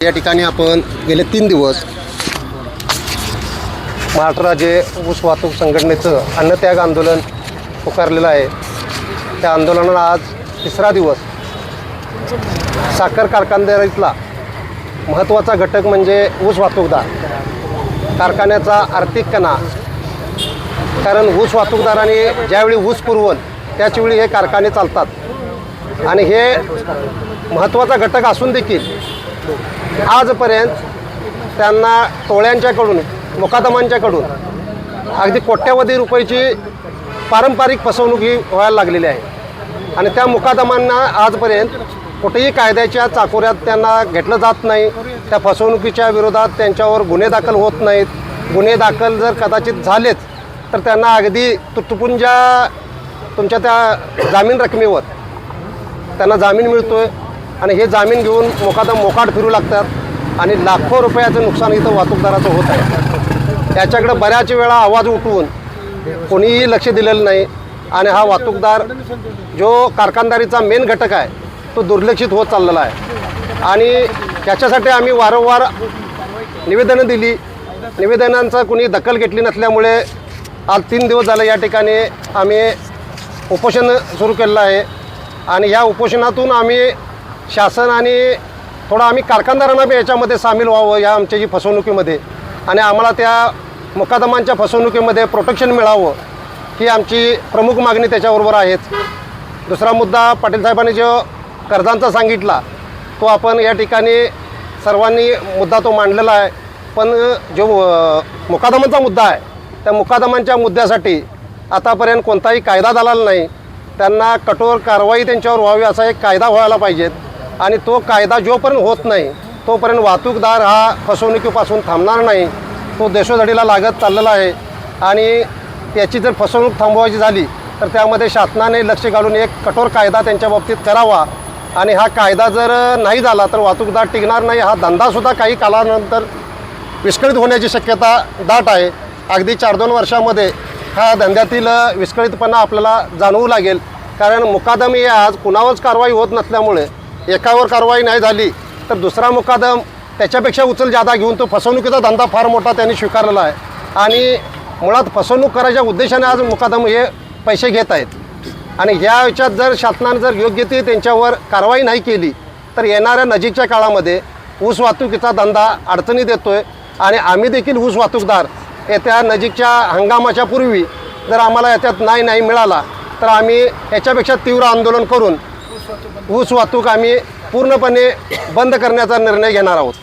या ठिकाणी आपण गेले 3 दिवस महाराष्ट्र राज्य ऊस वाहतूक संघटनेचं अन्नत्याग आंदोलन पुकारलेलं आहे। त्या आंदोलनाला आज 3रा दिवस। साखर कारखानदारीतला महत्त्वाचा घटक म्हणजे ऊस वाहतूकदार, कारखान्याचा आर्थिक कणा। कारण ऊस वाहतूकदारांनी ज्यावेळी ऊस पुरवल त्याचवेळी हे कारखाने चालतात आणि हे महत्त्वाचा घटक असून देखील आजपर्यंत त्यांना टोळ्यांच्याकडून, मुकादमांच्याकडून अगदी कोट्यवधी रुपयाची पारंपरिक फसवणुकी व्हायला लागलेली आहे आणि त्या मुकादमांना आजपर्यंत कुठेही कायद्याच्या चाकोऱ्यात त्यांना घेतलं जात नाही। त्या फसवणुकीच्या विरोधात त्यांच्यावर गुन्हे दाखल होत नाहीत। गुन्हे दाखल जर कदाचित झालेच तर त्यांना अगदी तुटपुंजा तुमच्या त्या जामीन रकमेवर त्यांना जामीन मिळतो आहे आणि हे जामीन घेऊन मोकाट फिरू लागतात आणि लाखो रुपयाचं नुकसान इथं वाहतूकदाराचं होत आहे। याच्याकडे बऱ्याच वेळा आवाज उठवून कोणीही लक्ष दिलेलं नाही आणि हा वाहतूकदार जो कारखानदारीचा मेन घटक आहे तो दुर्लक्षित होत चाललेला आहे आणि याच्यासाठी आम्ही वारंवार निवेदनं दिली। निवेदनांचा कोणी दखल घेतली नसल्यामुळे आज 3 दिवस झाले या ठिकाणी आम्ही उपोषण सुरू केलेलं आहे आणि या उपोषणातून आम्ही शासन आणि थोडं आम्ही कारखानदारांना बी याच्यामध्ये सामील व्हावं या आमच्या जी फसवणुकीमध्ये आणि आम्हाला त्या मुकादमांच्या फसवणुकीमध्ये प्रोटेक्शन मिळावं ही आमची प्रमुख मागणी त्याच्याबरोबर आहेच। दुसरा मुद्दा पाटील साहेबांनी जो कर्जांचा सांगितला तो आपण या ठिकाणी सर्वांनी मुद्दा तो मांडलेला आहे, पण जो मुकादमांचा मुद्दा आहे त्या मुकादमांच्या मुद्द्यासाठी आतापर्यंत कोणताही कायदा झालेला नाही। त्यांना कठोर कारवाई त्यांच्यावर व्हावी असा एक कायदा व्हायला पाहिजेत आणि तो कायदा जोपर्यंत होत नाही तोपर्यंत वाहतूकदार हा फसवणुकीपासून थांबणार नाही। तो देशोधडीला लागत चाललेला आहे आणि त्याची जर फसवणूक थांबवायची झाली तर त्यामध्ये शासनाने लक्ष घालून एक कठोर कायदा त्यांच्या बाबतीत करावा आणि हा कायदा जर नाही झाला तर वाहतूकदार टिकणार नाही। हा धंदासुद्धा काही कालानंतर विस्कळीत होण्याची शक्यता दाट आहे। अगदी 4-2 वर्षामध्ये हा धंद्यातील विस्कळीतपणा आपल्याला जाणवू लागेल। कारण मुकादम आज कुणावरच कारवाई होत नसल्यामुळे एकावर कारवाई नाही झाली तर दुसरा मुकादम त्याच्यापेक्षा उचल जादा घेऊन तो फसवणुकीचा धंदा फार मोठा त्यांनी स्वीकारलेला आहे आणि मुळात फसवणूक करायच्या उद्देशाने आज मुकादम हे पैसे घेत आहेत आणि ह्या याच्यात जर शासनाने जर योग्य ती त्यांच्यावर कारवाई नाही केली तर येणाऱ्या नजीकच्या काळामध्ये ऊस वाहतुकीचा धंदा अडचणीत येतो आहे आणि आम्ही देखील ऊस वाहतूकदार येत्या नजीकच्या हंगामाच्या पूर्वी जर आम्हाला याच्यात नाही मिळाला तर आम्ही याच्यापेक्षा तीव्र आंदोलन करून ऊस वाहतूक आम्ही पूर्णपणे बंद करण्याचा निर्णय घेणार आहोत।